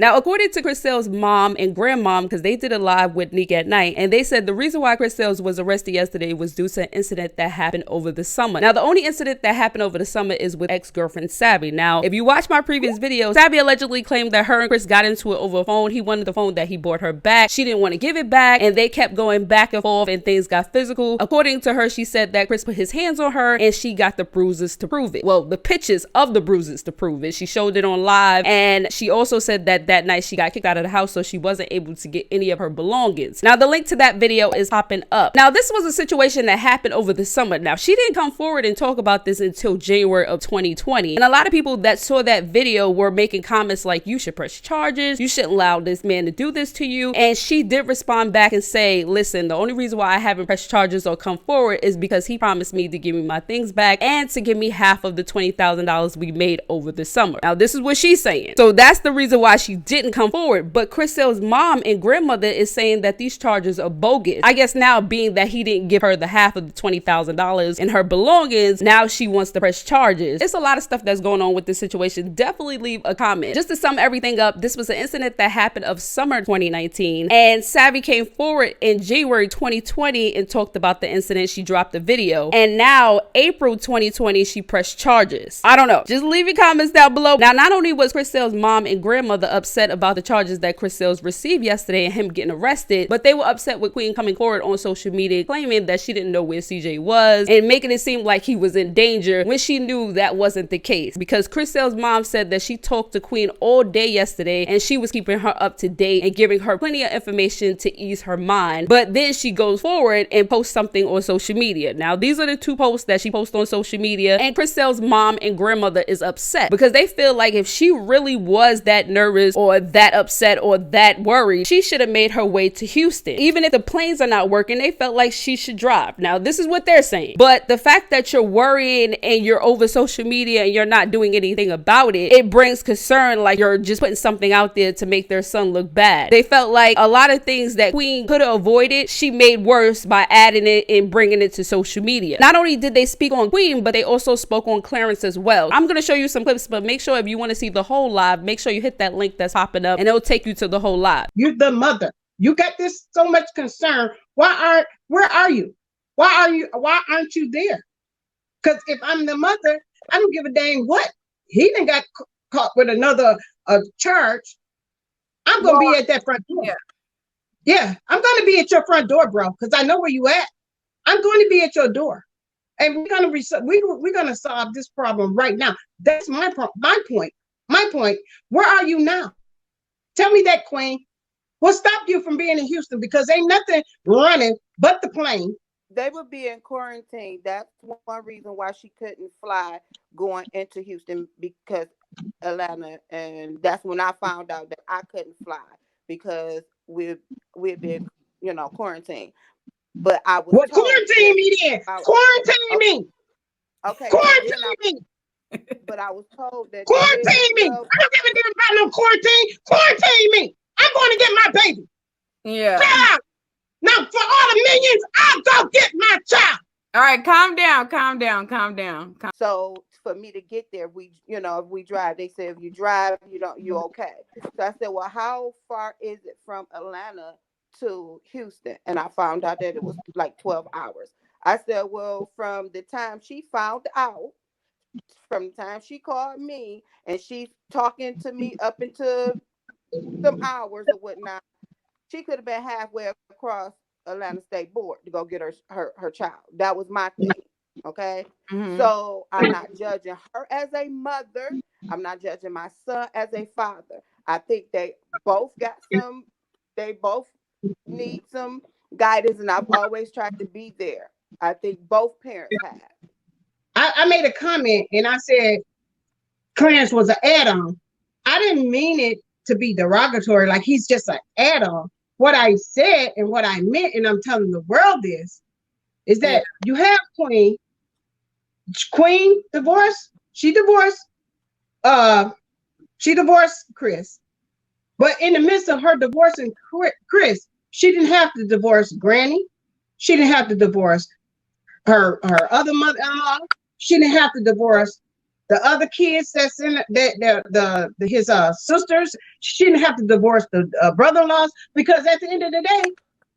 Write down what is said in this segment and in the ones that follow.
Now, according to Christelle's mom and grandmom, because they did a live with Nick at Night, and they said the reason why Christelle was arrested yesterday was due to an incident that happened over the summer. Now, the only incident that happened over the summer is with ex-girlfriend Savvy. Now, if you watch my previous video, Savvy allegedly claimed that her and Chris got into it over a phone. He wanted the phone that he bought her back. She didn't want to give it back, and they kept going back and forth, and things got physical. According to her, she said that Chris put his hands on her, and she got the bruises to prove it. Well, the pictures of the bruises to prove it. She showed it on live, and she also said that that night she got kicked out of the house, so she wasn't able to get any of her belongings. Now, the link to that video is popping up. Now, this was a situation that happened over the summer. Now, she didn't come forward and talk about this until January of 2020, and a lot of people that saw that video were making comments like, you should press charges, you shouldn't allow this man to do this to you. And she did respond back and say, listen, the only reason why I haven't pressed charges or come forward is because he promised me to give me my things back and to give me half of the $20,000 we made over the summer. Now, this is what she's saying. So that's the reason why she didn't come forward. But Christelle's mom and grandmother is saying that these charges are bogus. I guess now, being that he didn't give her the half of the $20,000 in her belongings, now she wants to press charges. It's a lot of stuff that's going on with this situation. Definitely leave a comment. Just to sum everything up, this was an incident that happened of summer 2019, and Savvy came forward in January 2020 and talked about the incident. She dropped the video, and now April 2020 she pressed charges. I don't know, just leave your comments down below. Now, not only was Christelle's mom and grandmother upset about the charges that Christelle's received yesterday and him getting arrested, but they were upset with Queen coming forward on social media claiming that she didn't know where CJ was and making it seem like he was in danger when she knew that wasn't the case, because Christelle's mom said that she talked to Queen all day yesterday and she was keeping her up to date and giving her plenty of information to ease her mind. But then she goes forward and posts something on social media. Now, these are the two posts that she posted on social media, and Christelle's mom and grandmother is upset because they feel like if she really was that nervous or that upset or that worried, she should have made her way to Houston. Even if the planes are not working, they felt like she should drive. Now, this is what they're saying. But the fact that you're worrying and you're over social media and you're not doing anything about it, it brings concern, like you're just putting something out there to make their son look bad. They felt like a lot of things that Queen could have avoided, she made worse by adding it and bringing it to social media. Not only did they speak on Queen, but they also spoke on Clarence as well. I'm going to show you some clips, but make sure if you want to see the whole live, make sure you hit that link that's popping up and it'll take you to the whole live. You're the mother. You got this so much concern. Where are you? Why aren't you there? Because if I'm the mother, I don't give a dang what. He done got caught with another charge. I'm going to be at that front door. Yeah, I'm going to be at your front door, bro, because I know where you at. I'm going to be at your door. And we're going to solve this problem right now. That's my point. My point. Where are you now? Tell me that, Queen. What stopped you from being in Houston? Because ain't nothing running but the plane. They would be in quarantine. That's one reason why she couldn't fly going into Houston, because Atlanta, and that's when I found out that I couldn't fly because we've been, quarantined. But I was quarantine me then. Quarantine me. Okay. Quarantine me. But I was told that quarantine me. I don't give a damn about no quarantine. Quarantine me. I'm going to get my baby. Yeah. Child. Now, for all the millions, I'll go get my child. All right, calm down. So for me to get there, if we drive, they said if you drive, you're okay. So I said, well, how far is it from Atlanta to Houston? And I found out that it was like 12 hours. I said, well, from the time she found out, from the time she called me and she's talking to me up into some hours or whatnot, she could have been halfway across Atlanta State Board to go get her child. That was my thing. Okay. Mm-hmm. So I'm not judging her as a mother. I'm not judging my son as a father. I think they both need some guidance, and I've always tried to be there. I think both parents have. I made a comment and I said Clarence was an add-on. I didn't mean it to be derogatory, like he's just an add-on. What I said and what I meant, and I'm telling the world is that you have Queen divorced. She divorced Chris. But in the midst of her divorcing Chris, she didn't have to divorce Granny. She didn't have to divorce her other mother-in-law. She didn't have to divorce The other kids that's in the his sisters, she didn't have to divorce the brother-in-laws, because at the end of the day,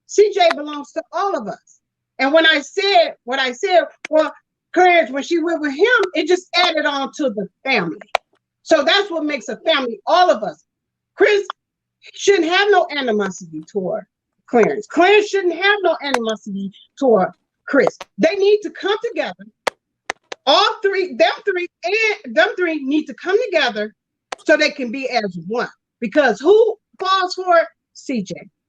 CJ belongs to all of us. And when I said what I said, well, Clarence, when she went with him, it just added on to the family. So that's what makes a family, all of us. Chris shouldn't have no animosity toward Clarence. Clarence shouldn't have no animosity toward Chris. They need to come together. All three, them three need to come together so they can be as one. Because who falls for it? CJ.